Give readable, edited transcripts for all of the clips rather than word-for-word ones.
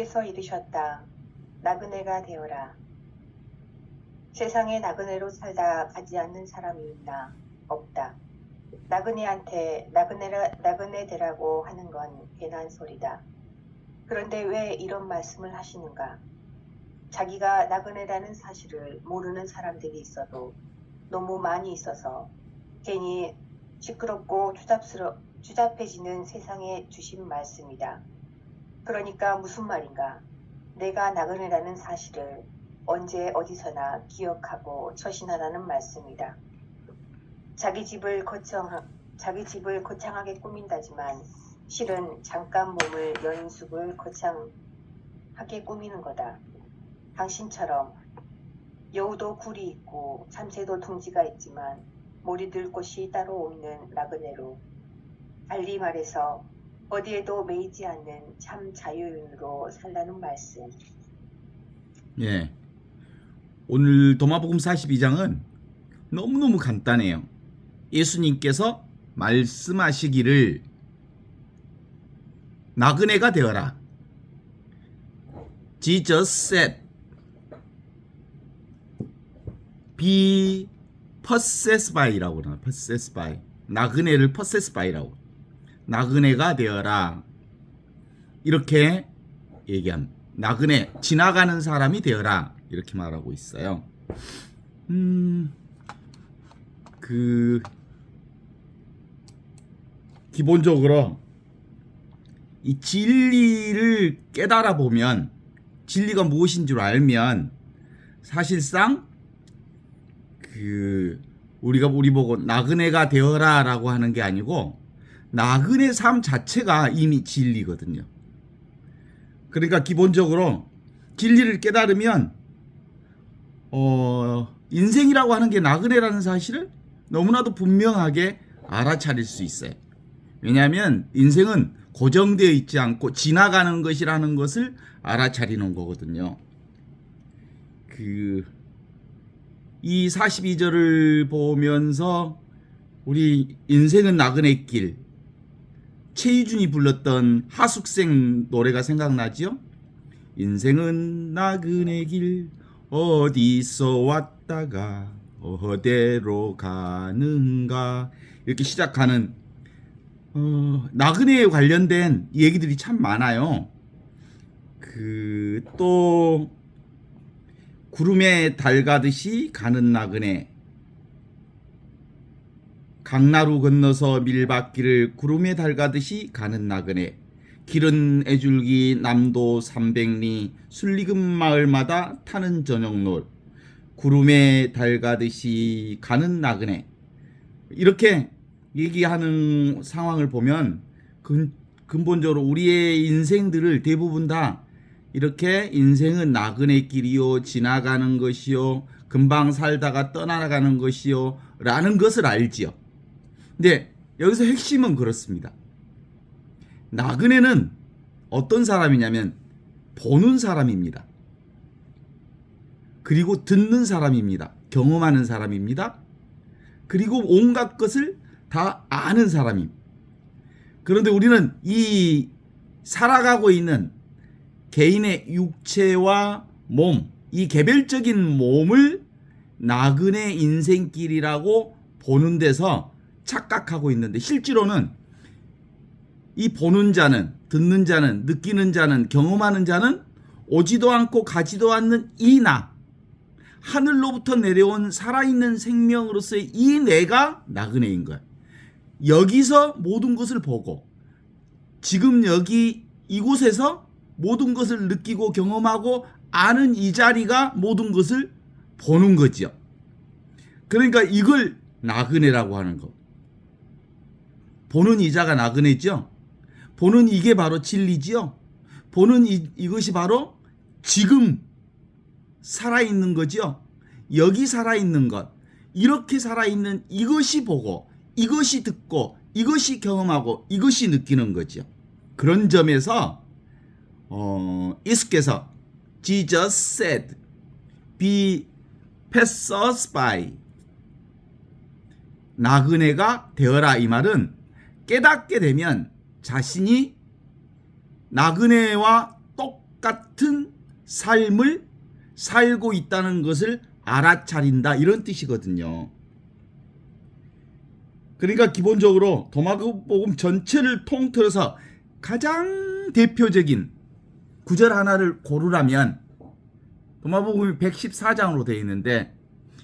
에서 이르셨다. 나그네가 되어라. 세상에 나그네로 살다 가지 않는 사람이 있나? 없다. 나그네한테 나그네 되라고 하는 건 괜한 소리다. 그런데 왜 이런 말씀을 하시는가? 자기가 나그네라는 사실을 모르는 사람들이 있어도 너무 많이 있어서 괜히 시끄럽고 추잡해지는 세상에 주신 말씀이다. 그러니까 무슨 말인가? 내가 나그네라는 사실을 언제 어디서나 기억하고 처신하라는 말씀이다. 자기 집을 거창하게 꾸민다지만 실은 잠깐 몸을 여는 숲을 거창하게 꾸미는 거다. 당신처럼 여우도 굴이 있고 참새도 둥지가 있지만 몰이 들 곳이 따로 없는 나그네로, 달리 말해서 어디에도 매이지 않는 참 자유인으로 살라는 말씀. 예. 오늘 도마복음 42장은 너무너무 간단해요. 예수님께서 말씀하시기를 나그네가 되어라. Jesus said, be possessed by라고 그러나 possessed by. 나그네를 possessed by라고. 나그네가 되어라. 이렇게 얘기합니다. 나그네, 지나가는 사람이 되어라. 이렇게 말하고 있어요. 기본적으로 이 진리를 깨달아 보면, 진리가 무엇인 줄 알면 사실상 우리 보고 나그네가 되어라라고 하는 게 아니고 나그네 삶 자체가 이미 진리거든요. 그러니까 기본적으로 진리를 깨달으면 인생이라고 하는 게 나그네라는 사실을 너무나도 분명하게 알아차릴 수 있어요. 왜냐하면 인생은 고정되어 있지 않고 지나가는 것이라는 것을 알아차리는 거거든요. 이 42절을 보면서 우리 인생은 나그네 길, 최희준이 불렀던 하숙생 노래가 생각나지요? 인생은 나그네 길, 어디서 왔다가 어디로 가는가, 이렇게 시작하는 나그네에 관련된 얘기들이 참 많아요. 또 구름에 달 가듯이 가는 나그네, 강나루 건너서 밀밭길을 구름에 달 가듯이 가는 나그네, 길은 애줄기 남도 300리 순리금 마을마다 타는 저녁놀, 구름에 달 가듯이 가는 나그네, 이렇게 얘기하는 상황을 보면 근본적으로 우리의 인생들을 대부분 다 이렇게 인생은 나그네 길이요, 지나가는 것이요, 금방 살다가 떠나가는 것이요 라는 것을 알지요. 근데 여기서 핵심은 그렇습니다. 나그네는 어떤 사람이냐면 보는 사람입니다. 그리고 듣는 사람입니다. 경험하는 사람입니다. 그리고 온갖 것을 다 아는 사람입니다. 그런데 우리는 이 살아가고 있는 개인의 육체와 몸, 이 개별적인 몸을 나그네 인생길이라고 보는 데서 착각하고 있는데, 실제로는 이 보는 자는, 듣는 자는, 느끼는 자는, 경험하는 자는 오지도 않고 가지도 않는 이 나, 하늘로부터 내려온 살아있는 생명으로서의 이 내가 나그네인 거야. 여기서 모든 것을 보고 지금 여기 이곳에서 모든 것을 느끼고 경험하고 아는 이 자리가 모든 것을 보는 거죠. 그러니까 이걸 나그네라고 하는 거. 보는 이자가 나그네죠. 보는 이게 바로 진리지요. 보는 이것이 바로 지금 살아있는 거죠. 여기 살아있는 것, 이렇게 살아있는 이것이 보고, 이것이 듣고, 이것이 경험하고, 이것이 느끼는 거죠. 그런 점에서 예수께서 Jesus said, be possessed by, 나그네가 되어라, 이 말은 깨닫게 되면 자신이 나그네와 똑같은 삶을 살고 있다는 것을 알아차린다, 이런 뜻이거든요. 그러니까 기본적으로 도마복음 전체를 통틀어서 가장 대표적인 구절 하나를 고르라면 도마복음이 114장으로 되어 있는데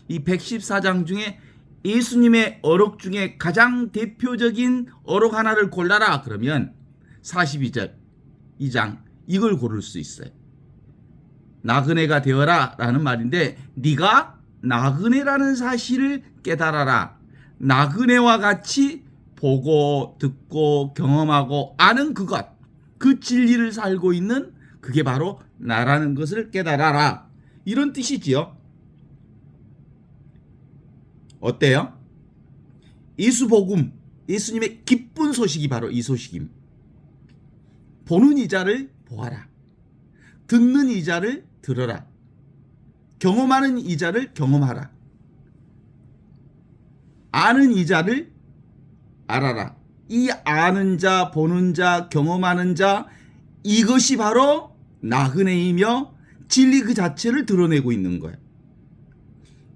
이 114장 중에 예수님의 어록 중에 가장 대표적인 어록 하나를 골라라 그러면 42절 2장 이걸 고를 수 있어요. 나그네가 되어라 라는 말인데, 네가 나그네라는 사실을 깨달아라. 나그네와 같이 보고 듣고 경험하고 아는 그것, 그 진리를 살고 있는 그게 바로 나라는 것을 깨달아라, 이런 뜻이지요. 어때요? 예수복음, 예수님의 기쁜 소식이 바로 이 소식입니다. 보는 이자를 보아라. 듣는 이자를 들어라. 경험하는 이자를 경험하라. 아는 이자를 알아라. 이 아는 자, 보는 자, 경험하는 자, 이것이 바로 나그네이며 진리 그 자체를 드러내고 있는 거예요.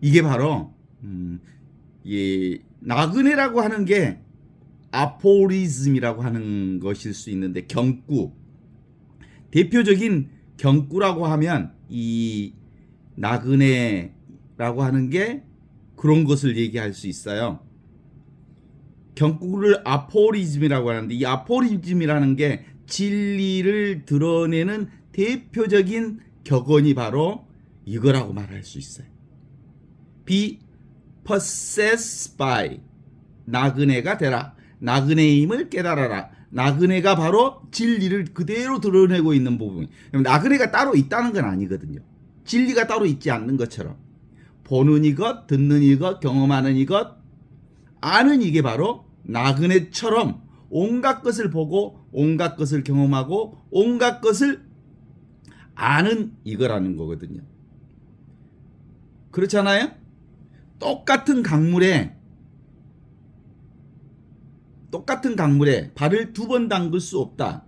이게 바로 나그네라고 하는 게 아포리즘이라고 하는 것일 수 있는데, 경구, 대표적인 경구라고 하면 이 나그네라고 하는 게 그런 것을 얘기할 수 있어요. 경구를 아포리즘이라고 하는데, 이 아포리즘이라는 게 진리를 드러내는 대표적인 격언이 바로 이거라고 말할 수 있어요. Be possessed by, 나그네가 되라. 나그네임을 깨달아라. 나그네가 바로 진리를 그대로 드러내고 있는 부분. 나그네가 따로 있다는 건 아니거든요. 진리가 따로 있지 않는 것처럼 보는 이것, 듣는 이것, 경험하는 이것, 아는 이게 바로 나그네처럼 온갖 것을 보고 온갖 것을 경험하고 온갖 것을 아는 이거라는 거거든요. 그렇잖아요? 똑같은 강물에 발을 두 번 담글 수 없다.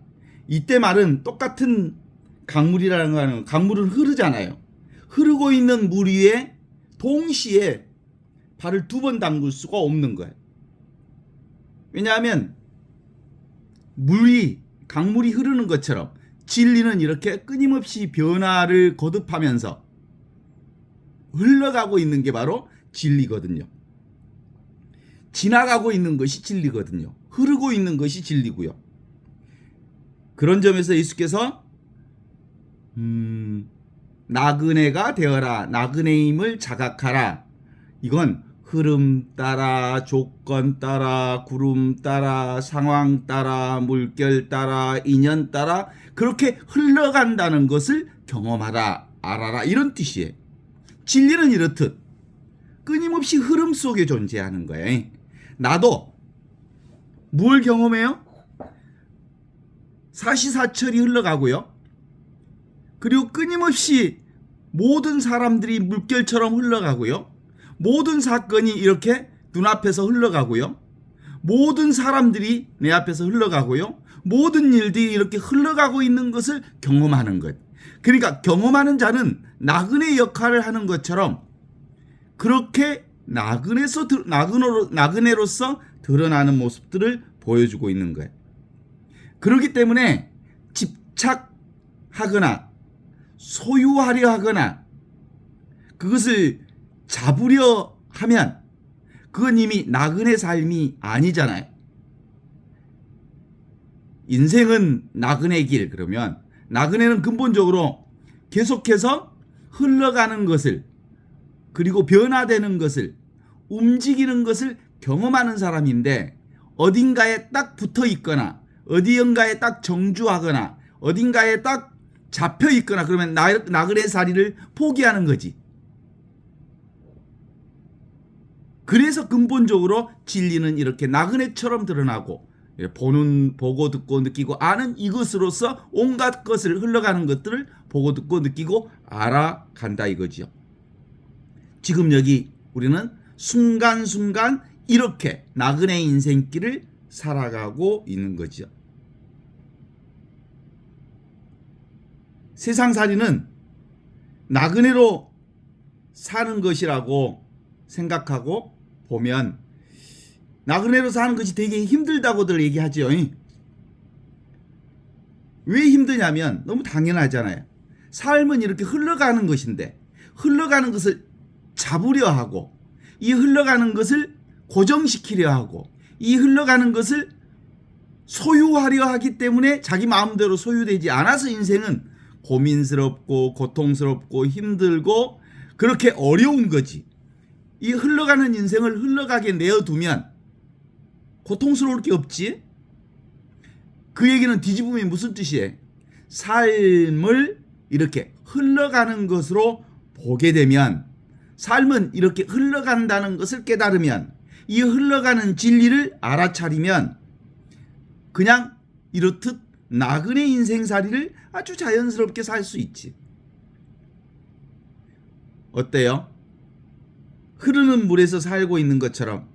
이때 말은 똑같은 강물이라는 거는, 강물은 흐르잖아요. 흐르고 있는 물 위에 동시에 발을 두 번 담글 수가 없는 거예요. 왜냐하면 강물이 흐르는 것처럼 진리는 이렇게 끊임없이 변화를 거듭하면서 흘러가고 있는 게 바로 진리거든요. 지나가고 있는 것이 진리거든요. 흐르고 있는 것이 진리고요. 그런 점에서 예수께서 나그네가 되어라, 나그네임을 자각하라. 이건 흐름 따라, 조건 따라, 구름 따라, 상황 따라, 물결 따라, 인연 따라 그렇게 흘러간다는 것을 경험하라, 알아라, 이런 뜻이에요. 진리는 이렇듯 끊임없이 흐름 속에 존재하는 거예요. 나도 뭘 경험해요? 사시사철이 흘러가고요. 그리고 끊임없이 모든 사람들이 물결처럼 흘러가고요. 모든 사건이 이렇게 눈앞에서 흘러가고요. 모든 사람들이 내 앞에서 흘러가고요. 모든 일들이 이렇게 흘러가고 있는 것을 경험하는 것. 그러니까 경험하는 자는 나그네 역할을 하는 것처럼 그렇게 나그네로서 드러나는 모습들을 보여주고 있는 거예요. 그렇기 때문에 집착하거나 소유하려 하거나 그것을 잡으려 하면 그건 이미 나그네 삶이 아니잖아요. 인생은 나그네 길, 그러면 나그네는 근본적으로 계속해서 흘러가는 것을, 그리고 변화되는 것을, 움직이는 것을 경험하는 사람인데, 어딘가에 딱 붙어 있거나 어디인가에 딱 정주하거나 어딘가에 딱 잡혀 있거나 그러면 나그네 자리를 포기하는 거지. 그래서 근본적으로 진리는 이렇게 나그네처럼 드러나고, 보고 듣고 느끼고 아는 이것으로서 온갖 것을, 흘러가는 것들을 보고 듣고 느끼고 알아간다 이거지요. 지금 여기 우리는 순간순간 이렇게 나그네 인생길을 살아가고 있는 거죠. 세상살이는 나그네로 사는 것이라고 생각하고 보면 나그네로 사는 것이 되게 힘들다고들 얘기하죠. 왜 힘드냐면 너무 당연하잖아요. 삶은 이렇게 흘러가는 것인데 흘러가는 것을 잡으려 하고 이 흘러가는 것을 고정시키려 하고 이 흘러가는 것을 소유하려 하기 때문에 자기 마음대로 소유되지 않아서 인생은 고민스럽고 고통스럽고 힘들고 그렇게 어려운 거지. 이 흘러가는 인생을 흘러가게 내어두면 고통스러울 게 없지. 그 얘기는 뒤집으면 무슨 뜻이에요? 삶을 이렇게 흘러가는 것으로 보게 되면 삶은 이렇게 흘러간다는 것을 깨달으면 이 흘러가는 진리를 알아차리면 그냥 이렇듯 나그네 인생살이를 아주 자연스럽게 살 수 있지. 어때요? 흐르는 물에서 살고 있는 것처럼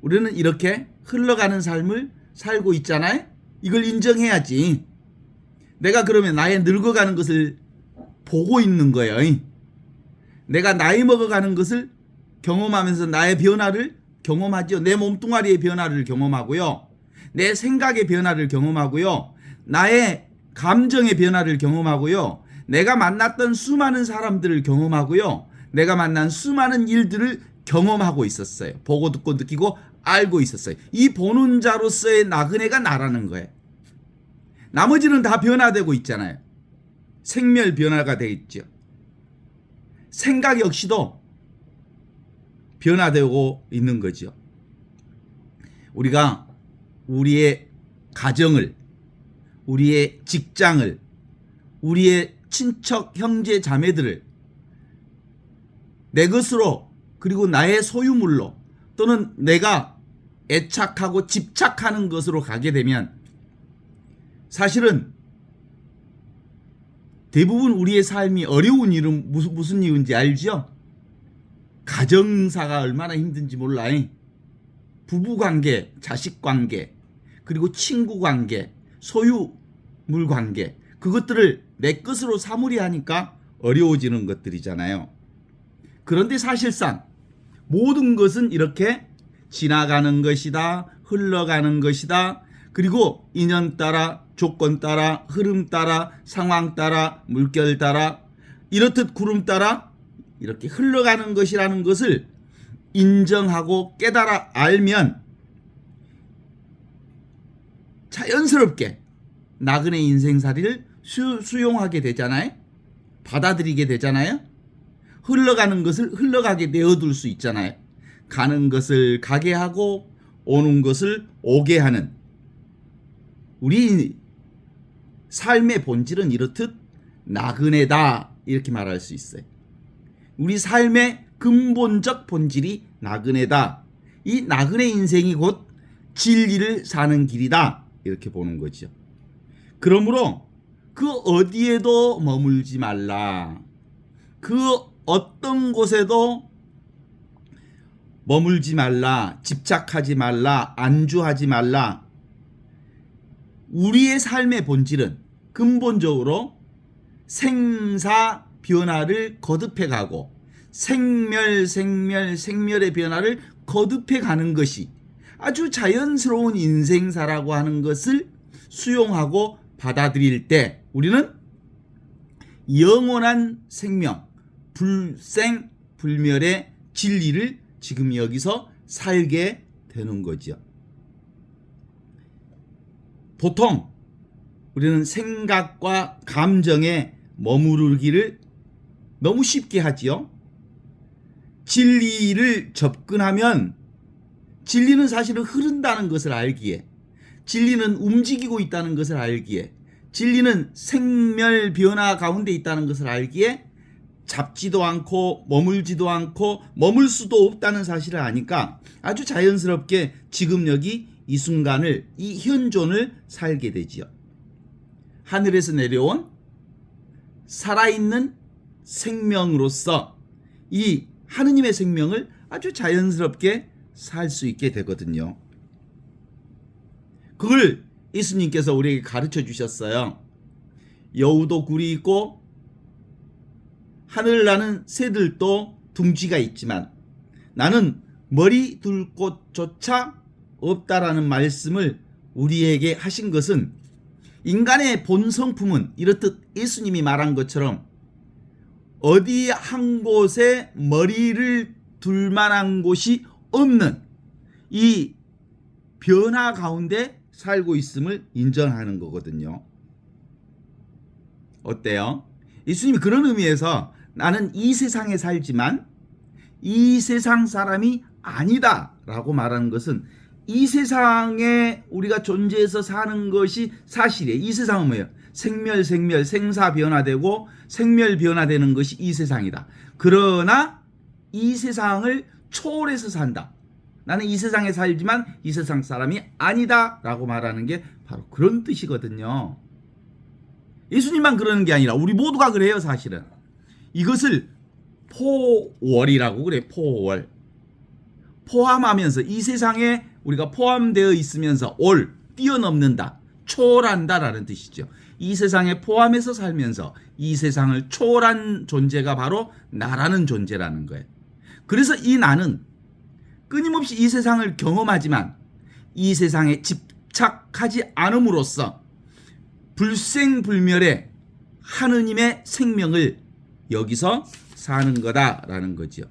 우리는 이렇게 흘러가는 삶을 살고 있잖아요. 이걸 인정해야지. 내가 그러면 나의 늙어가는 것을 보고 있는 거예요. 내가 나이 먹어가는 것을 경험하면서 나의 변화를 경험하죠. 내 몸뚱아리의 변화를 경험하고요. 내 생각의 변화를 경험하고요. 나의 감정의 변화를 경험하고요. 내가 만났던 수많은 사람들을 경험하고요. 내가 만난 수많은 일들을 경험하고 있었어요. 보고 듣고 느끼고 알고 있었어요. 이 보는 자로서의 나그네가 나라는 거예요. 나머지는 다 변화되고 있잖아요. 생멸 변화가 되어 있죠. 생각 역시도 변화되고 있는 거죠. 우리가 우리의 가정을, 우리의 직장을, 우리의 친척, 형제, 자매들을 내 것으로 그리고 나의 소유물로 또는 내가 애착하고 집착하는 것으로 가게 되면 사실은 대부분 우리의 삶이 어려운 일은 무슨 이유인지 알죠? 가정사가 얼마나 힘든지 몰라. 부부관계, 자식관계, 그리고 친구관계, 소유물 관계 그것들을 내 것으로 삼으려 하니까 어려워지는 것들이잖아요. 그런데 사실상 모든 것은 이렇게 지나가는 것이다, 흘러가는 것이다. 그리고 인연 따라, 조건 따라, 흐름 따라, 상황 따라, 물결 따라, 이렇듯 구름 따라 이렇게 흘러가는 것이라는 것을 인정하고 깨달아 알면 자연스럽게 나그네 인생살이를 수용하게 되잖아요. 받아들이게 되잖아요. 흘러가는 것을 흘러가게 내어둘 수 있잖아요. 가는 것을 가게 하고 오는 것을 오게 하는 우리 삶의 본질은 이렇듯 나그네다 이렇게 말할 수 있어요. 우리 삶의 근본적 본질이 나그네다. 이 나그네 인생이 곧 진리를 사는 길이다 이렇게 보는 거죠. 그러므로 그 어디에도 머물지 말라. 그 어떤 곳에도 머물지 말라. 집착하지 말라. 안주하지 말라. 우리의 삶의 본질은 근본적으로 생사 변화를 거듭해 가고 생멸의 변화를 거듭해 가는 것이 아주 자연스러운 인생사라고 하는 것을 수용하고 받아들일 때 우리는 영원한 생명, 불생, 불멸의 진리를 지금 여기서 살게 되는 거죠. 보통 우리는 생각과 감정에 머무르기를 너무 쉽게 하지요. 진리를 접근하면 진리는 사실은 흐른다는 것을 알기에, 진리는 움직이고 있다는 것을 알기에, 진리는 생멸 변화 가운데 있다는 것을 알기에 잡지도 않고 머물지도 않고 머물 수도 없다는 사실을 아니까 아주 자연스럽게 지금 여기 이 순간을, 이 현존을 살게 되지요. 하늘에서 내려온 살아있는 생명으로서 이 하느님의 생명을 아주 자연스럽게 살 수 있게 되거든요. 그걸 예수님께서 우리에게 가르쳐 주셨어요. 여우도 굴이 있고 하늘 나는 새들도 둥지가 있지만 나는 머리 둘 곳조차 없다라는 말씀을 우리에게 하신 것은 인간의 본 성품은 이렇듯 예수님이 말한 것처럼 어디 한 곳에 머리를 둘 만한 곳이 없는 이 변화 가운데 살고 있음을 인정하는 거거든요. 어때요? 예수님이 그런 의미에서 나는 이 세상에 살지만 이 세상 사람이 아니다 라고 말하는 것은 이 세상에 우리가 존재해서 사는 것이 사실이에요. 이 세상은 뭐예요? 생멸, 생사 변화되고 생멸 변화되는 것이 이 세상이다. 그러나 이 세상을 초월해서 산다. 나는 이 세상에 살지만 이 세상 사람이 아니다 라고 말하는 게 바로 그런 뜻이거든요. 예수님만 그러는 게 아니라 우리 모두가 그래요. 사실은 이것을 포월이라고 그래. 포월. 포함하면서 이 세상에 우리가 포함되어 있으면서 뛰어넘는다, 초월한다 라는 뜻이죠. 이 세상에 포함해서 살면서 이 세상을 초월한 존재가 바로 나라는 존재라는 거예요. 그래서 이 나는 끊임없이 이 세상을 경험하지만 이 세상에 집착하지 않음으로써 불생불멸의 하느님의 생명을 여기서 사는 거다라는 거죠.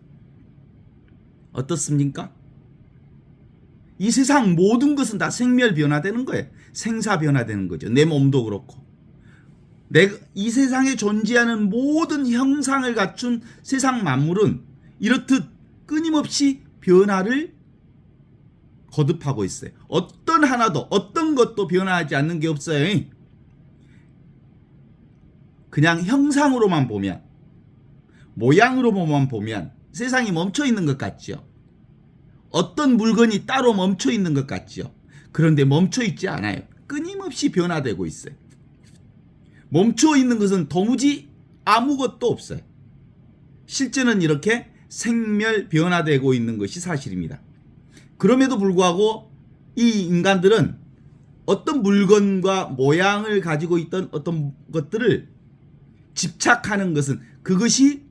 어떻습니까? 이 세상 모든 것은 다 생멸 변화되는 거예요. 생사 변화되는 거죠. 내 몸도 그렇고. 이 세상에 존재하는 모든 형상을 갖춘 세상 만물은 이렇듯 끊임없이 변화를 거듭하고 있어요. 어떤 하나도 어떤 것도 변화하지 않는 게 없어요. 그냥 형상으로만 보면, 모양으로만 보면 세상이 멈춰 있는 것 같죠. 어떤 물건이 따로 멈춰 있는 것 같죠. 그런데 멈춰 있지 않아요. 끊임없이 변화되고 있어요. 멈춰 있는 것은 도무지 아무것도 없어요. 실제는 이렇게 생멸 변화되고 있는 것이 사실입니다. 그럼에도 불구하고 이 인간들은 어떤 물건과 모양을 가지고 있던 어떤 것들을 집착하는 것은 그것이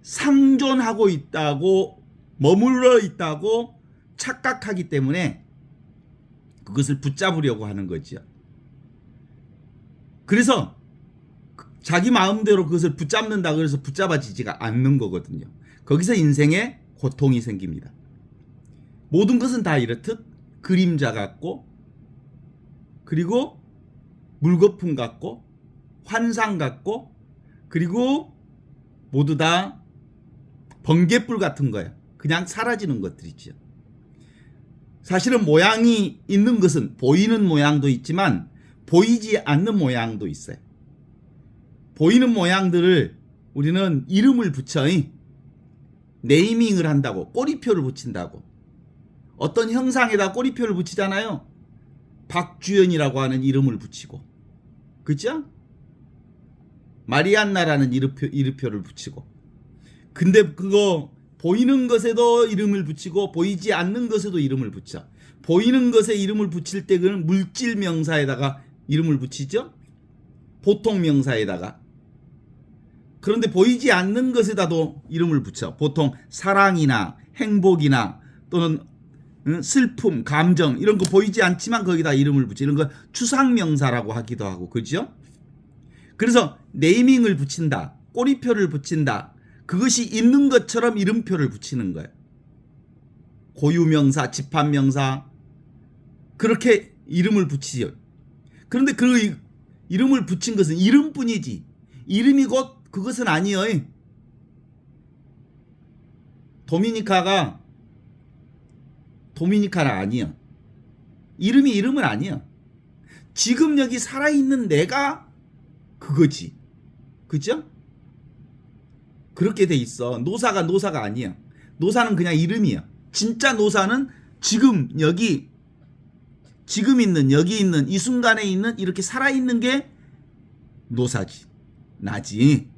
상존하고 있다고, 머물러 있다고 착각하기 때문에 그것을 붙잡으려고 하는 거죠. 그래서 자기 마음대로 그것을 붙잡는다 그래서 붙잡아지지가 않는 거거든요. 거기서 인생에 고통이 생깁니다. 모든 것은 다 이렇듯 그림자 같고, 그리고 물거품 같고, 환상 같고, 그리고 모두 다 번갯불 같은 거예요. 그냥 사라지는 것들이죠. 사실은 모양이 있는 것은 보이는 모양도 있지만 보이지 않는 모양도 있어요. 보이는 모양들을 우리는 이름을 붙여 네이밍을 한다고, 꼬리표를 붙인다고. 어떤 형상에다 꼬리표를 붙이잖아요. 박주연이라고 하는 이름을 붙이고, 그죠? 마리안나라는 이름표를 붙이고. 근데 그거 보이는 것에도 이름을 붙이고 보이지 않는 것에도 이름을 붙여. 보이는 것에 이름을 붙일 때 그는 물질 명사에다가 이름을 붙이죠. 보통 명사에다가. 그런데 보이지 않는 것에다도 이름을 붙여. 보통 사랑이나 행복이나 또는 슬픔, 감정 이런 거 보이지 않지만 거기다 이름을 붙여. 이런 거 추상명사라고 하기도 하고, 그죠? 그래서 네이밍을 붙인다, 꼬리표를 붙인다. 그것이 있는 것처럼 이름표를 붙이는 거예요. 고유명사, 집합명사 그렇게 이름을 붙이죠. 그런데 그 이름을 붙인 것은 이름뿐이지 이름이 곧 그것은 아니에요. 도미니카는 아니야. 이름은 아니야. 지금 여기 살아있는 내가 그거지. 그죠? 그렇게 돼 있어. 노사가 아니야. 노사는 그냥 이름이야. 진짜 노사는 지금 여기 있는, 여기 있는, 이 순간에 있는, 이렇게 살아있는 게 노사지. 나지.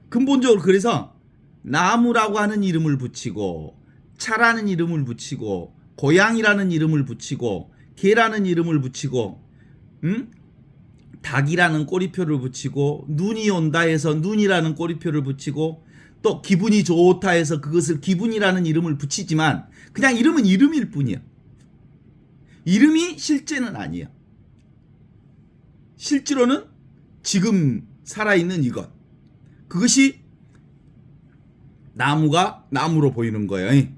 근본적으로 그래서 나무라고 하는 이름을 붙이고, 차라는 이름을 붙이고, 고양이라는 이름을 붙이고, 개라는 이름을 붙이고, 닭이라는 꼬리표를 붙이고 눈이 온다 해서 눈이라는 꼬리표를 붙이고 또 기분이 좋다 해서 그것을 기분이라는 이름을 붙이지만 그냥 이름은 이름일 뿐이야. 이름이 실제는 아니야. 실제로는 지금 살아있는 이것. 그것이 나무가 나무로 보이는 거예요.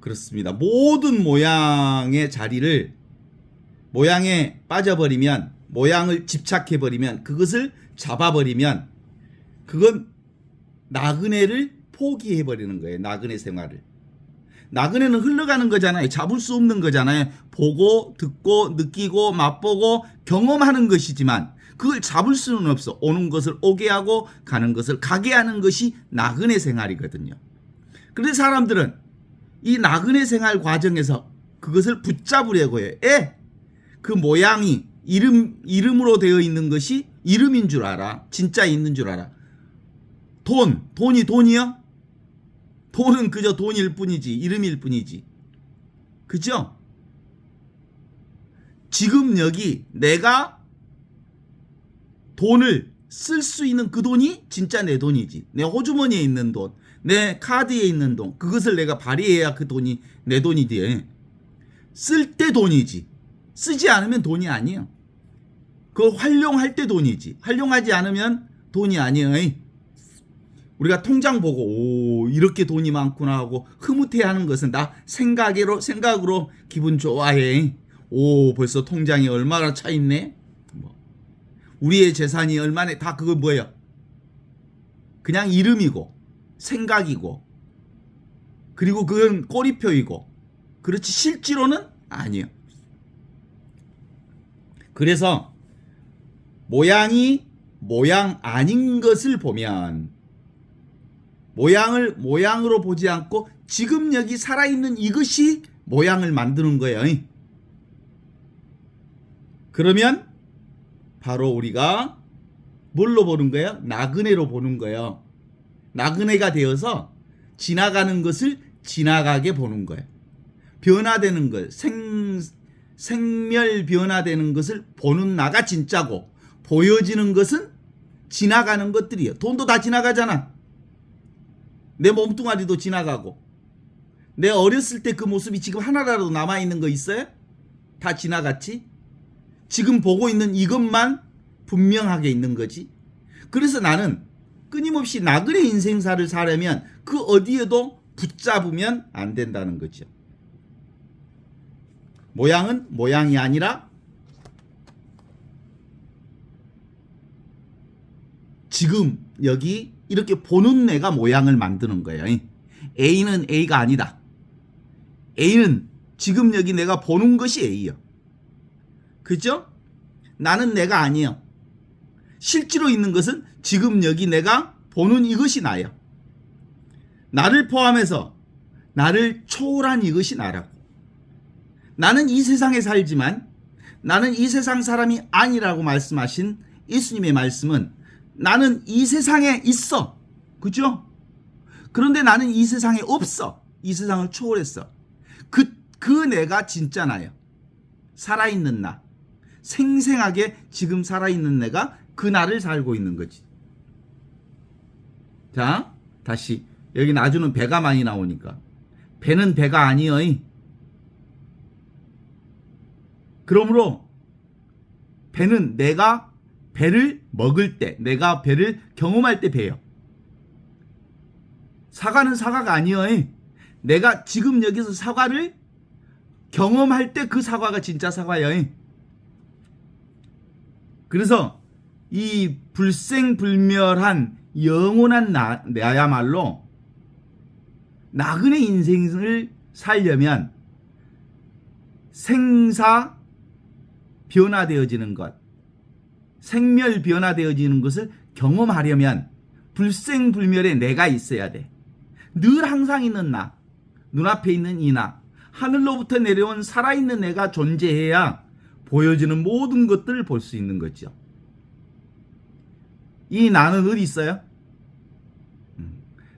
그렇습니다. 모든 모양의 자리를 모양에 빠져버리면 모양을 집착해버리면 그것을 잡아버리면 그건 나그네를 포기해버리는 거예요. 나그네 생활을. 나그네는 흘러가는 거잖아요. 잡을 수 없는 거잖아요. 보고 듣고 느끼고 맛보고 경험하는 것이지만 그걸 잡을 수는 없어. 오는 것을 오게 하고 가는 것을 가게 하는 것이 나그네 생활이거든요. 그런데 사람들은 이 나그네 생활 과정에서 그것을 붙잡으려고 해요. 그 모양이 이름으로 되어 있는 것이 이름인 줄 알아. 진짜 있는 줄 알아. 돈이 돈이요? 돈은 그저 돈일 뿐이지 이름일 뿐이지. 그죠? 지금 여기 내가 돈을 쓸 수 있는 그 돈이 진짜 내 돈이지. 내 호주머니에 있는 돈, 내 카드에 있는 돈, 그것을 내가 발휘해야 그 돈이 내 돈이 돼. 쓸 때 돈이지. 쓰지 않으면 돈이 아니야. 그걸 활용할 때 돈이지. 활용하지 않으면 돈이 아니에요. 우리가 통장 보고 오 이렇게 돈이 많구나 하고 흐뭇해하는 것은 나 생각으로 기분 좋아해. 오 벌써 통장에 얼마나 차 있네. 우리의 재산이 얼마나 다 그거 뭐예요? 그냥 이름이고 생각이고 그리고 그건 꼬리표이고 그렇지 실제로는 아니에요. 그래서 모양이 모양 아닌 것을 보면 모양을 모양으로 보지 않고 지금 여기 살아있는 이것이 모양을 만드는 거예요. 그러면 바로 우리가 뭘로 보는 거예요? 나그네로 보는 거예요. 나그네가 되어서 지나가는 것을 지나가게 보는 거예요. 변화되는 것, 생멸 변화되는 것을 보는 나가 진짜고 보여지는 것은 지나가는 것들이에요. 돈도 다 지나가잖아. 내 몸뚱아리도 지나가고 내 어렸을 때 그 모습이 지금 하나라도 남아있는 거 있어요? 다 지나갔지? 지금 보고 있는 이것만 분명하게 있는 거지. 그래서 나는 끊임없이 나그네 인생사를 살려면 그 어디에도 붙잡으면 안 된다는 거죠. 모양은 모양이 아니라 지금 여기 이렇게 보는 내가 모양을 만드는 거예요. A는 A가 아니다. A는 지금 여기 내가 보는 것이 A요. 그죠? 나는 내가 아니에요. 실제로 있는 것은 지금 여기 내가 보는 이것이 나예요. 나를 포함해서 나를 초월한 이것이 나라고. 나는 이 세상에 살지만 나는 이 세상 사람이 아니라고 말씀하신 예수님의 말씀은 나는 이 세상에 있어. 그죠? 그런데 나는 이 세상에 없어. 이 세상을 초월했어. 그 내가 진짜 나예요. 살아있는 나. 생생하게 지금 살아있는 내가 그 나를 살고 있는 거지. 자, 다시. 여기 나주는 배가 많이 나오니까. 배는 배가 아니여. 그러므로 배는 내가 배를 먹을 때, 내가 배를 경험할 때 배요. 사과는 사과가 아니여. 내가 지금 여기서 사과를 경험할 때 그 사과가 진짜 사과여. 그래서 이 불생불멸한 영원한 나야말로 나그네 인생을 살려면 생사 변화되어지는 것, 생멸 변화되어지는 것을 경험하려면 불생불멸의 내가 있어야 돼. 늘 항상 있는 나, 눈앞에 있는 이 나, 하늘로부터 내려온 살아있는 내가 존재해야 보여지는 모든 것들을 볼 수 있는 거죠. 이 나는 어디 있어요?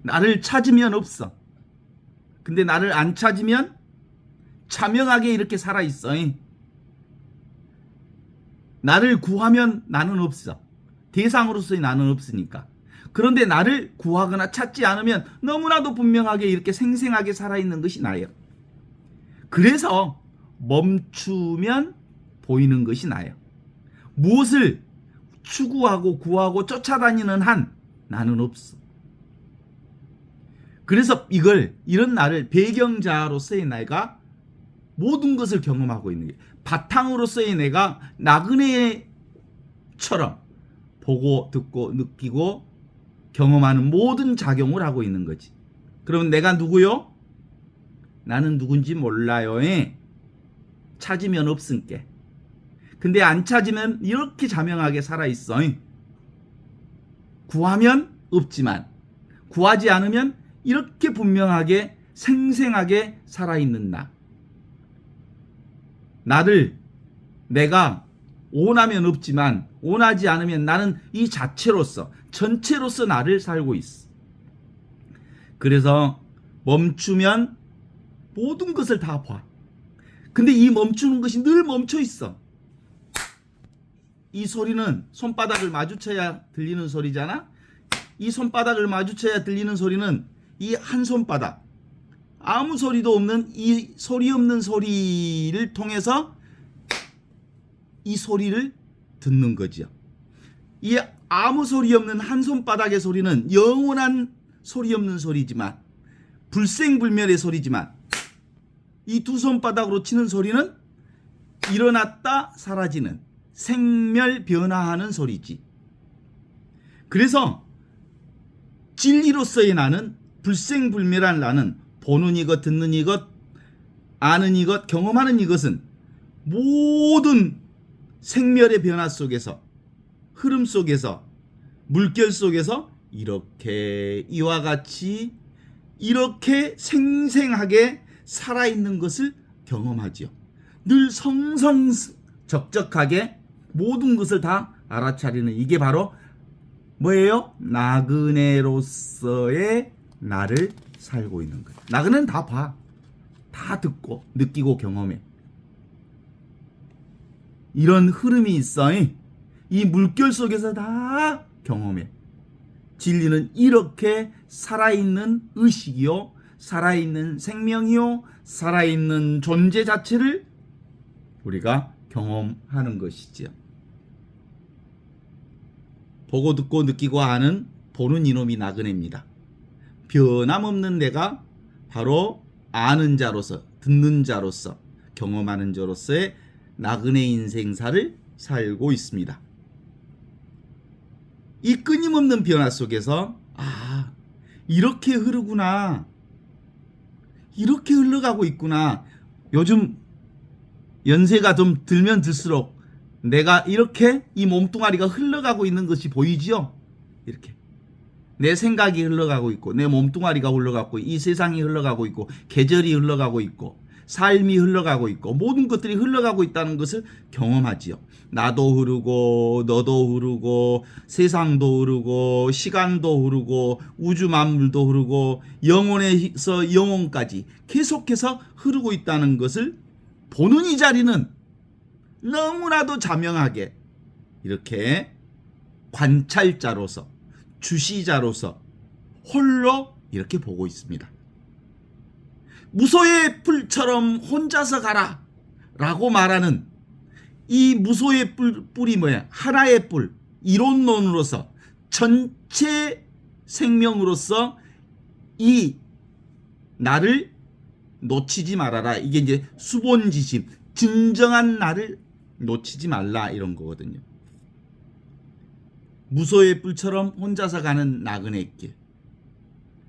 나를 찾으면 없어. 근데 나를 안 찾으면 자명하게 이렇게 살아있어. 나를 구하면 나는 없어. 대상으로서의 나는 없으니까. 그런데 나를 구하거나 찾지 않으면 너무나도 분명하게 이렇게 생생하게 살아있는 것이 나예요. 그래서 멈추면 보이는 것이 나예요. 무엇을 추구하고 구하고 쫓아다니는 한 나는 없어. 그래서 이런 나를 배경자로서의 내가 모든 것을 경험하고 있는 게 바탕으로서의 내가 나그네처럼 보고 듣고 느끼고 경험하는 모든 작용을 하고 있는 거지. 그러면 내가 누구요? 나는 누군지 몰라요에 찾으면 없음께. 근데 안 찾으면 이렇게 자명하게 살아있어. 구하면 없지만 구하지 않으면 이렇게 분명하게 생생하게 살아있는 나. 나를 내가 원하면 없지만 원하지 않으면 나는 이 자체로서 전체로서 나를 살고 있어. 그래서 멈추면 모든 것을 다 봐. 근데 이 멈추는 것이 늘 멈춰 있어. 이 소리는 손바닥을 마주쳐야 들리는 소리잖아. 이 손바닥을 마주쳐야 들리는 소리는 이 한 손바닥, 아무 소리도 없는 이 소리 없는 소리를 통해서 이 소리를 듣는 거죠. 이 아무 소리 없는 한 손바닥의 소리는 영원한 소리 없는 소리지만, 불생불멸의 소리지만, 이 두 손바닥으로 치는 소리는 일어났다 사라지는 생멸 변화하는 소리지. 그래서 진리로서의 나는, 불생불멸한 나는, 보는 이것, 듣는 이것, 아는 이것, 경험하는 이것은 모든 생멸의 변화 속에서, 흐름 속에서, 물결 속에서 이렇게 이와 같이 이렇게 생생하게 살아있는 것을 경험하지요. 늘 성성적적하게 모든 것을 다 알아차리는, 이게 바로 뭐예요? 나그네로서의 나를 살고 있는 거예요. 나그네는 다 봐. 다 듣고 느끼고 경험해. 이런 흐름이 있어. 이 물결 속에서 다 경험해. 진리는 이렇게 살아있는 의식이요, 살아있는 생명이요, 살아있는 존재 자체를 우리가 경험하는 것이지요. 보고 듣고 느끼고 아는, 보는 이놈이 나그네입니다. 변함없는 내가 바로 아는 자로서, 듣는 자로서, 경험하는 자로서의 나그네 인생사를 살고 있습니다. 이 끊임없는 변화 속에서 이렇게 흐르구나, 이렇게 흘러가고 있구나. 요즘 연세가 좀 들면 들수록 내가 이렇게 이 몸뚱아리가 흘러가고 있는 것이 보이지요. 이렇게 내 생각이 흘러가고 있고, 내 몸뚱아리가 흘러가고, 이 세상이 흘러가고 있고, 계절이 흘러가고 있고, 삶이 흘러가고 있고, 모든 것들이 흘러가고 있다는 것을 경험하지요. 나도 흐르고, 너도 흐르고, 세상도 흐르고, 시간도 흐르고, 우주 만물도 흐르고, 영혼에서 영혼까지 계속해서 흐르고 있다는 것을 보는 이 자리는 너무나도 자명하게 이렇게 관찰자로서, 주시자로서 홀로 이렇게 보고 있습니다. 무소의 뿔처럼 혼자서 가라 라고 말하는 이 무소의 뿔이 뭐야? 하나의 뿔, 이론론으로서, 전체 생명으로서 이 나를 놓치지 말아라. 이게 이제 수본지심, 진정한 나를 놓치지 말라, 이런 거거든요. 무소의 뿔처럼 혼자서 가는 나그네 길.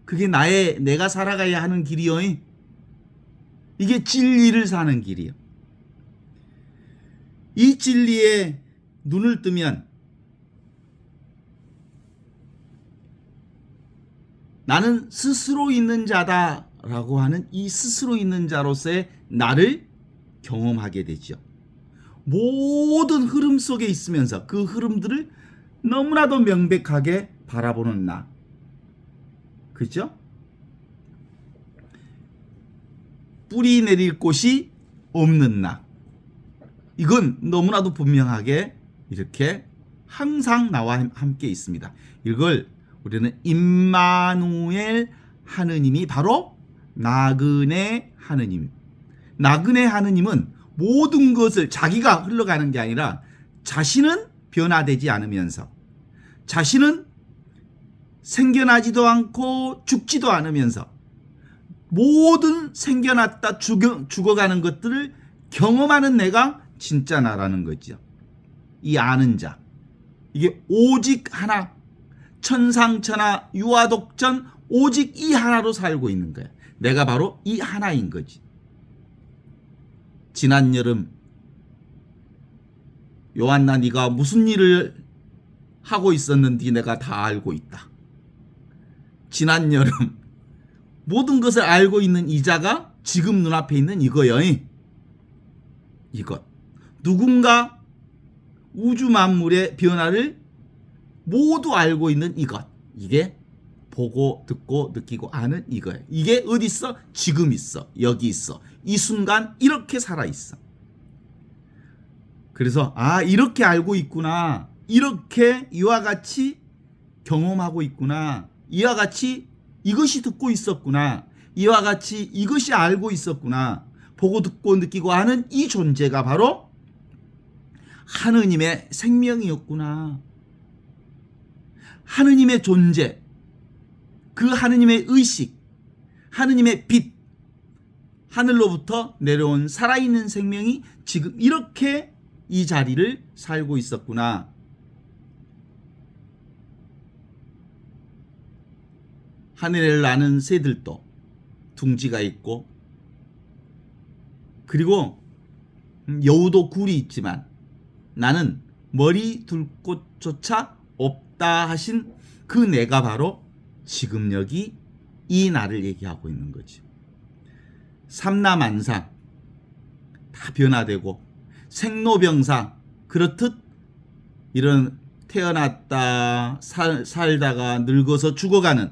그게 내가 살아가야 하는 길이요. 이게 진리를 사는 길이요. 이 진리에 눈을 뜨면 나는 스스로 있는 자다라고 하는 이 스스로 있는 자로서의 나를 경험하게 되죠. 모든 흐름 속에 있으면서 그 흐름들을 너무나도 명백하게 바라보는 나. 그죠? 뿌리 내릴 곳이 없는 나. 이건 너무나도 분명하게 이렇게 항상 나와 함께 있습니다. 이걸 우리는 임마누엘 하느님이 바로 나그네 하느님. 나그네 하느님은 모든 것을 자기가 흘러가는 게 아니라 자신은 변화되지 않으면서, 자신은 생겨나지도 않고 죽지도 않으면서 모든 생겨났다 죽어가는 것들을 경험하는 내가 진짜 나라는 거죠. 이 아는 자, 이게 오직 하나, 천상천하 유아독전 오직 이 하나로 살고 있는 거야. 내가 바로 이 하나인 거지. 지난 여름 요한나 네가 무슨 일을 하고 있었는지 내가 다 알고 있다. 지난 여름 모든 것을 알고 있는 이자가 지금 눈앞에 있는 이거요. 이것. 누군가 우주 만물의 변화를 모두 알고 있는 이것. 이게 보고 듣고 느끼고 아는 이거예요. 이게 어디 있어? 지금 있어. 여기 있어. 이 순간 이렇게 살아 있어. 그래서 이렇게 알고 있구나. 이렇게 이와 같이 경험하고 있구나. 이와 같이 이것이 듣고 있었구나. 이와 같이 이것이 알고 있었구나. 보고 듣고 느끼고 아는 이 존재가 바로 하느님의 생명이었구나. 하느님의 존재, 그 하느님의 의식, 하느님의 빛, 하늘로부터 내려온 살아있는 생명이 지금 이렇게 이 자리를 살고 있었구나. 하늘을 나는 새들도 둥지가 있고, 그리고 여우도 굴이 있지만 나는 머리 둘 곳조차 없다 하신 그 내가 바로 지금 여기 이 나를 얘기하고 있는 거지. 삼라만사 다 변화되고 생로병사 그렇듯 이런 태어났다 살다가 늙어서 죽어가는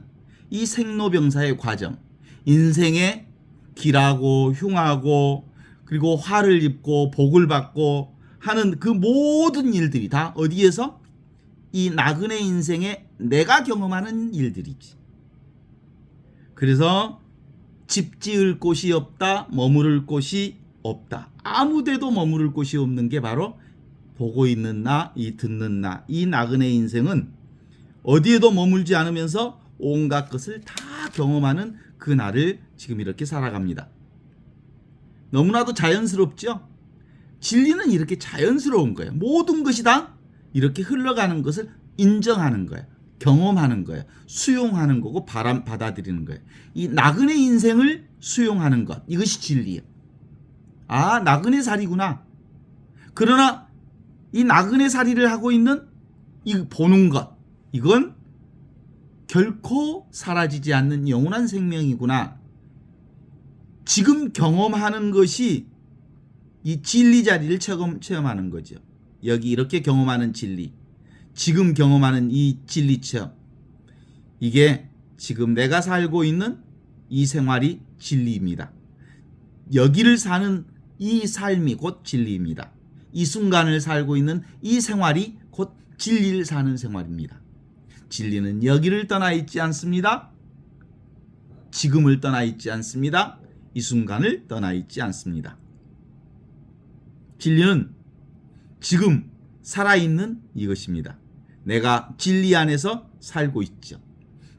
이 생로병사의 과정, 인생의 길하고 흉하고 그리고 화를 입고 복을 받고 하는 그 모든 일들이 다 어디에서? 이 나그네 인생에 내가 경험하는 일들이지. 그래서 집 지을 곳이 없다, 머무를 곳이 없다. 아무데도 머무를 곳이 없는 게 바로 보고 있는 나, 이 듣는 나, 이 나그네 인생은 어디에도 머물지 않으면서 온갖 것을 다 경험하는 그 나를 지금 이렇게 살아갑니다. 너무나도 자연스럽죠? 진리는 이렇게 자연스러운 거예요. 모든 것이 다 이렇게 흘러가는 것을 인정하는 거예요. 경험하는 거예요. 수용하는 거고 받아들이는 거예요. 이 나그네 인생을 수용하는 것, 이것이 진리예요. 나그네 살이구나. 그러나 이 나그네 살이를 하고 있는 이 보는 것, 이건 결코 사라지지 않는 영원한 생명이구나. 지금 경험하는 것이 이 진리 자리를 체험하는 거죠. 여기 이렇게 경험하는 진리, 지금 경험하는 이 진리 체험, 이게 지금 내가 살고 있는 이 생활이 진리입니다. 여기를 사는 이 삶이 곧 진리입니다. 이 순간을 살고 있는 이 생활이 곧 진리를 사는 생활입니다. 진리는 여기를 떠나 있지 않습니다. 지금을 떠나 있지 않습니다. 이 순간을 떠나 있지 않습니다. 진리는 지금 살아있는 이것입니다. 내가 진리 안에서 살고 있죠.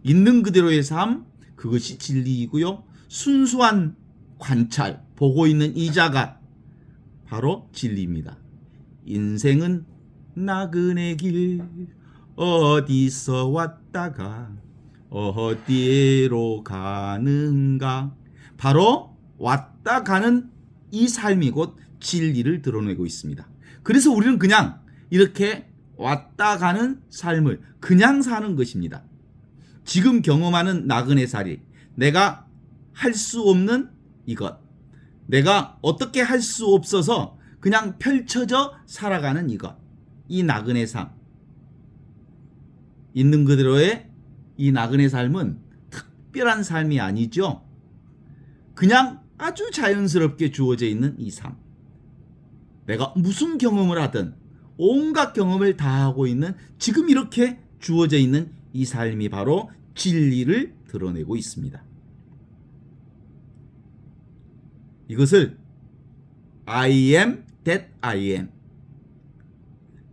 있는 그대로의 삶, 그것이 진리이고요. 순수한 관찰, 보고 있는 이자가 바로 진리입니다. 인생은 나그네 길, 어디서 왔다가 어디로 가는가. 바로 왔다 가는 이 삶이 곧 진리를 드러내고 있습니다. 그래서 우리는 그냥 이렇게 왔다 가는 삶을 그냥 사는 것입니다. 지금 경험하는 나그네 살이, 내가 할 수 없는 이것, 내가 어떻게 할 수 없어서 그냥 펼쳐져 살아가는 이것, 이 나그네 삶. 있는 그대로의 이 나그네 삶은 특별한 삶이 아니죠. 그냥 아주 자연스럽게 주어져 있는 이 삶. 내가 무슨 경험을 하든 온갖 경험을 다 하고 있는 지금 이렇게 주어져 있는 이 삶이 바로 진리를 드러내고 있습니다. 이것을 I am that I am.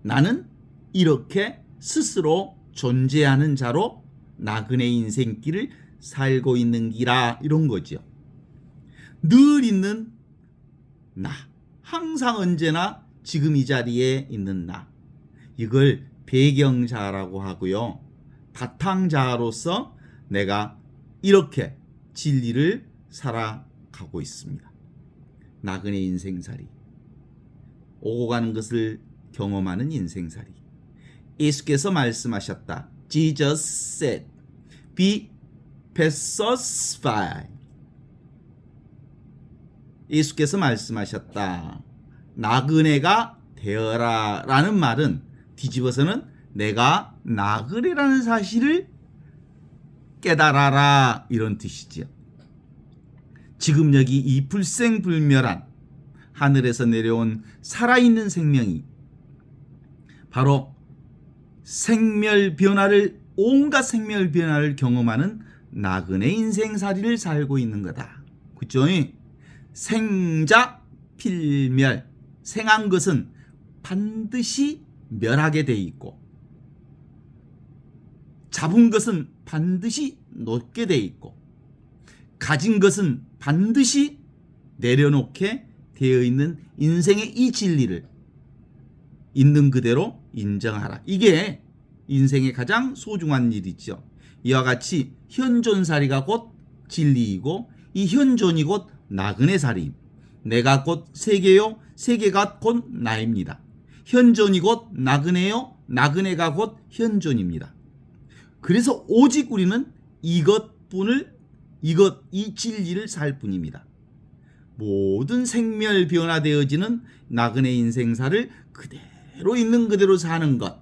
나는 이렇게 스스로 존재하는 자로 나그네 인생길을 살고 있는 기라, 이런 거죠. 늘 있는 나, 항상 언제나 지금 이 자리에 있는 나, 이걸 배경자라고 하고요. 바탕자로서 내가 이렇게 진리를 살아가고 있습니다. 나그네 인생살이, 오고 가는 것을 경험하는 인생살이. 예수께서 말씀하셨다. Jesus said, be pacified. 예수께서 말씀하셨다. 나그네가 되어라 라는 말은 뒤집어서는 내가 나그네라는 사실을 깨달아라, 이런 뜻이지요. 지금 여기 이 불생불멸한 하늘에서 내려온 살아있는 생명이 바로 온갖 생멸 변화를 경험하는 나그네 인생살이를 살고 있는 거다. 그죠? 생자 필멸, 생한 것은 반드시 멸하게 돼 있고, 잡은 것은 반드시 놓게 돼 있고, 가진 것은 반드시 내려놓게 되어 있는 인생의 이 진리를 있는 그대로 인정하라. 이게 인생의 가장 소중한 일이죠. 이와 같이 현존살이가 곧 진리이고, 이 현존이 곧 나그네살이, 내가 곧 세계요, 세계가 곧 나입니다. 현존이 곧 나그네요, 나그네가 곧 현존입니다. 그래서 오직 우리는 이 진리를 살 뿐입니다. 모든 생멸 변화되어지는 나그네 인생사를 그대로 있는 그대로 사는 것,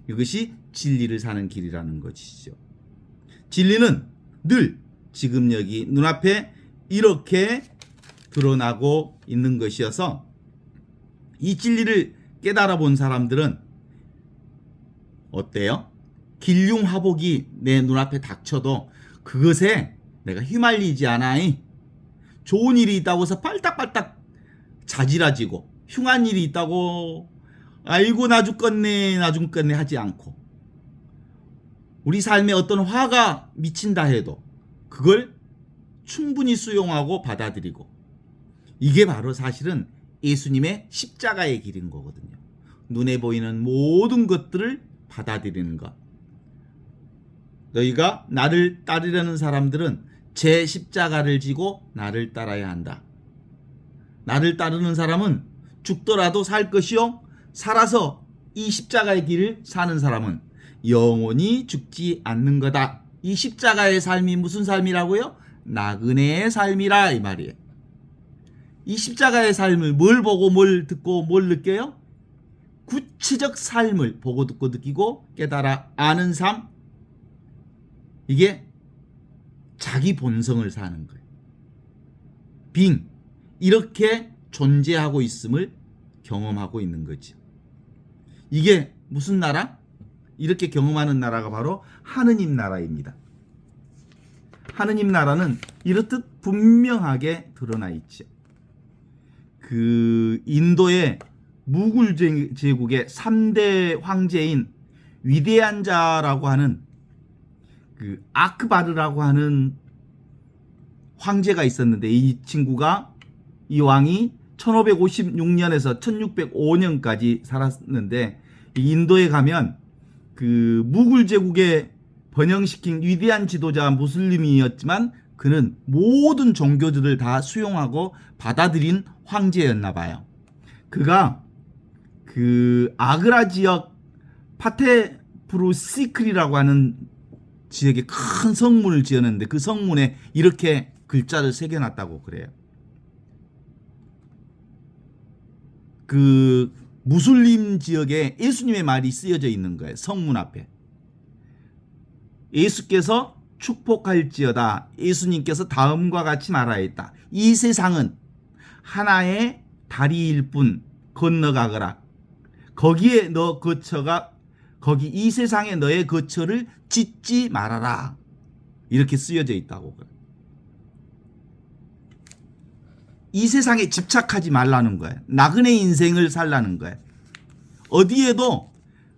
이것이 진리를 사는 길이라는 것이죠. 진리는 늘 지금 여기 눈앞에 이렇게 드러나고 있는 것이어서, 이 진리를 깨달아 본 사람들은 어때요? 길흉화복이 내 눈앞에 닥쳐도 그것에 내가 휘말리지 않아이. 좋은 일이 있다고 해서 빨딱빨딱 자지러지고, 흉한 일이 있다고 아이고 나 죽겠네 하지 않고, 우리 삶에 어떤 화가 미친다 해도 그걸 충분히 수용하고 받아들이고, 이게 바로 사실은 예수님의 십자가의 길인 거거든요. 눈에 보이는 모든 것들을 받아들이는 것. 너희가 나를 따르려는 사람들은 제 십자가를 지고 나를 따라야 한다. 나를 따르는 사람은 죽더라도 살 것이요, 살아서 이 십자가의 길을 사는 사람은 영원히 죽지 않는 거다. 이 십자가의 삶이 무슨 삶이라고요? 나그네의 삶이라, 이 말이에요. 이 십자가의 삶을 뭘 보고 뭘 듣고 뭘 느껴요? 구체적 삶을 보고 듣고 느끼고 깨달아 아는 삶, 이게 자기 본성을 사는 거예요. 이렇게 존재하고 있음을 경험하고 있는 거죠. 이게 무슨 나라? 이렇게 경험하는 나라가 바로 하느님 나라입니다. 하느님 나라는 이렇듯 분명하게 드러나 있죠. 그 인도의 무굴 제국의 3대 황제인 위대한 자라고 하는 그 아크바르라고 하는 황제가 있었는데, 이 친구가, 이 왕이 1556년에서 1605년까지 살았는데, 인도에 가면 그 무굴 제국에 번영시킨 위대한 지도자 무슬림이었지만 그는 모든 종교들을 다 수용하고 받아들인 황제였나 봐요. 그가 그 아그라 지역 파테푸르시크리라고 하는 지역에 큰 성문을 지었는데, 그 성문에 이렇게 글자를 새겨놨다고 그래요. 그 무슬림 지역에 예수님의 말이 쓰여져 있는 거예요. 성문 앞에. 예수께서 축복할지어다. 예수님께서 다음과 같이 말하였다. 이 세상은 하나의 다리일 뿐, 건너가거라. 거기에 너 거처가 거기 이 세상에 너의 거처를 짓지 말아라. 이렇게 쓰여져 있다고. 이 세상에 집착하지 말라는 거야. 나그네 인생을 살라는 거야. 어디에도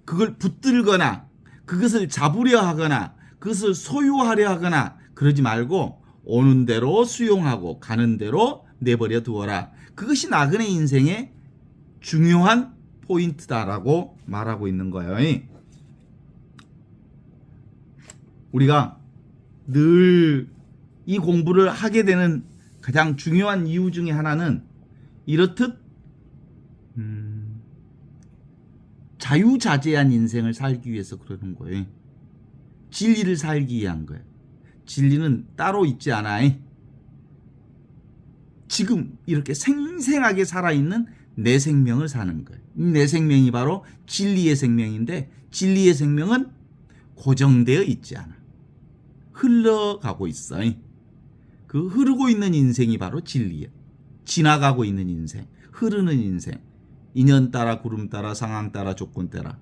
그걸 붙들거나 그것을 잡으려 하거나 그것을 소유하려 하거나 그러지 말고 오는 대로 수용하고 가는 대로 내버려 두어라. 그것이 나그네 인생의 중요한 포인트다라고 말하고 있는 거예요. 우리가 늘 이 공부를 하게 되는 가장 중요한 이유 중에 하나는 이렇듯 자유자재한 인생을 살기 위해서 그러는 거예요. 진리를 살기 위한 거예요. 진리는 따로 있지 않아. 지금 이렇게 생생하게 살아있는 내 생명을 사는 거예요. 내 생명이 바로 진리의 생명인데 진리의 생명은 고정되어 있지 않아. 흘러가고 있어. 그 흐르고 있는 인생이 바로 진리야. 지나가고 있는 인생, 흐르는 인생, 인연 따라 구름 따라 상황 따라 조건 따라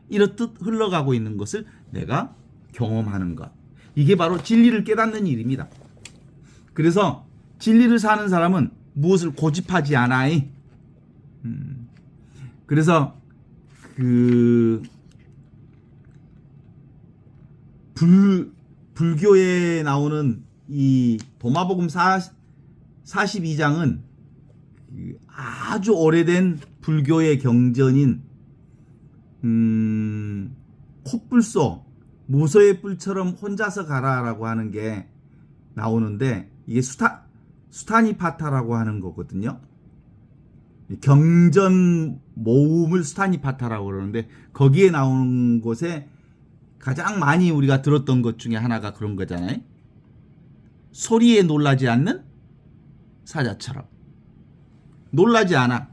이렇듯 흘러가고 있는 것을 내가 경험하는 것. 이게 바로 진리를 깨닫는 일입니다. 그래서 진리를 사는 사람은 무엇을 고집하지 않아. 그래서 불교에 나오는 이 도마복음 42장은 아주 오래된 불교의 경전인 콧불소 무소의 뿔처럼 혼자서 가라라고 하는 게 나오는데 이게 수타니파타라고 하는 거거든요. 경전 모음을 수타니파타라고 그러는데 거기에 나오는 곳에 가장 많이 우리가 들었던 것 중에 하나가 그런 거잖아요. 소리에 놀라지 않는 사자처럼. 놀라지 않아.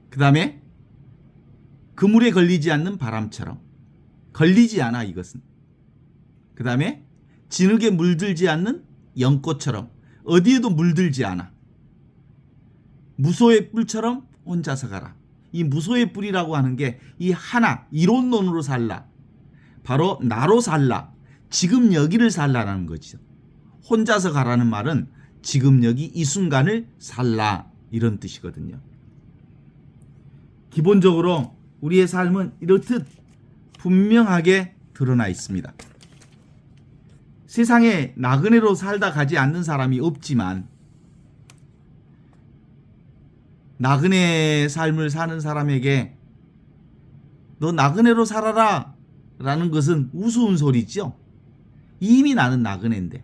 그 다음에 그물에 걸리지 않는 바람처럼. 걸리지 않아 이것은. 그 다음에 진흙에 물들지 않는 연꽃처럼. 어디에도 물들지 않아. 무소의 뿔처럼 혼자서 가라. 이 무소의 뿔이라고 하는 게 이 하나 이론론으로 살라. 바로 나로 살라. 지금 여기를 살라라는 거죠. 혼자서 가라는 말은 지금 여기 이 순간을 살라 이런 뜻이거든요. 기본적으로 우리의 삶은 이렇듯 분명하게 드러나 있습니다. 세상에 나그네로 살다 가지 않는 사람이 없지만 나그네 삶을 사는 사람에게 너 나그네로 살아라 라는 것은 우스운 소리죠. 이미 나는 나그네인데.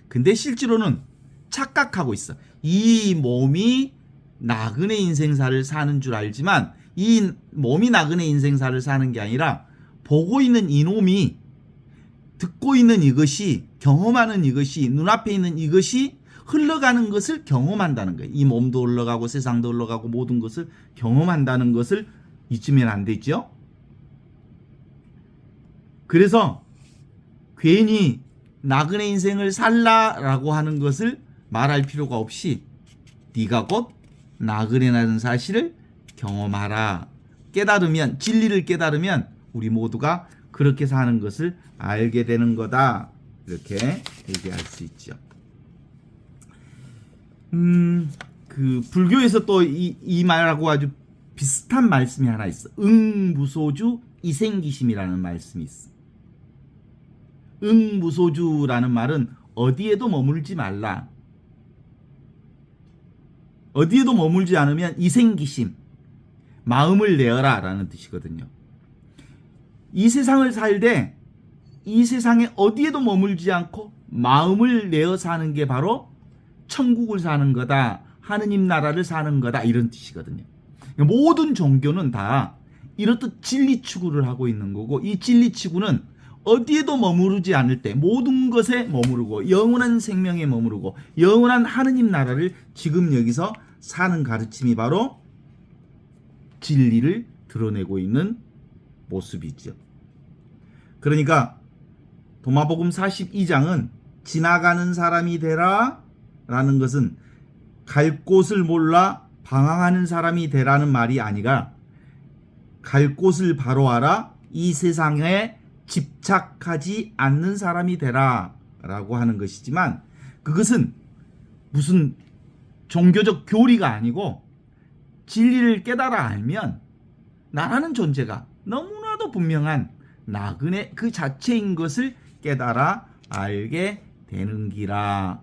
근데 실제로는 착각하고 있어. 이 몸이 나그네 인생사를 사는 줄 알지만 이 몸이 나그네 인생사를 사는 게 아니라 보고 있는 이놈이 듣고 있는 이것이 경험하는 이것이 눈앞에 있는 이것이 흘러가는 것을 경험한다는 거예요. 이 몸도 흘러가고 세상도 흘러가고 모든 것을 경험한다는 것을 잊으면 안 되죠. 그래서 괜히 나그네 인생을 살라라고 하는 것을 말할 필요가 없이 네가 곧 나그네라는 사실을 경험하라. 깨달으면 진리를 깨달으면 우리 모두가 그렇게 사는 것을 알게 되는 거다. 이렇게 얘기할 수 있죠. 그 불교에서 또 이 말하고 아주 비슷한 말씀이 하나 있어. 응무소주 이생기심이라는 말씀이 있어. 응무소주라는 말은 어디에도 머물지 말라. 어디에도 머물지 않으면 이생기심, 마음을 내어라 라는 뜻이거든요. 이 세상을 살되 이 세상에 어디에도 머물지 않고 마음을 내어 사는 게 바로 천국을 사는 거다. 하느님 나라를 사는 거다. 이런 뜻이거든요. 모든 종교는 다 이렇듯 진리 추구를 하고 있는 거고 이 진리 추구는 어디에도 머무르지 않을 때 모든 것에 머무르고 영원한 생명에 머무르고 영원한 하느님 나라를 지금 여기서 사는 가르침이 바로 진리를 드러내고 있는 모습이죠. 그러니까 도마복음 42장은 지나가는 사람이 되라 라는 것은 갈 곳을 몰라 방황하는 사람이 되라는 말이 아니라 갈 곳을 바로 알아 이 세상에 집착하지 않는 사람이 되라 라고 하는 것이지만, 그것은 무슨 종교적 교리가 아니고 진리를 깨달아 알면 나라는 존재가 너무나도 분명한 나그네 그 자체인 것을 깨달아 알게 되는 기라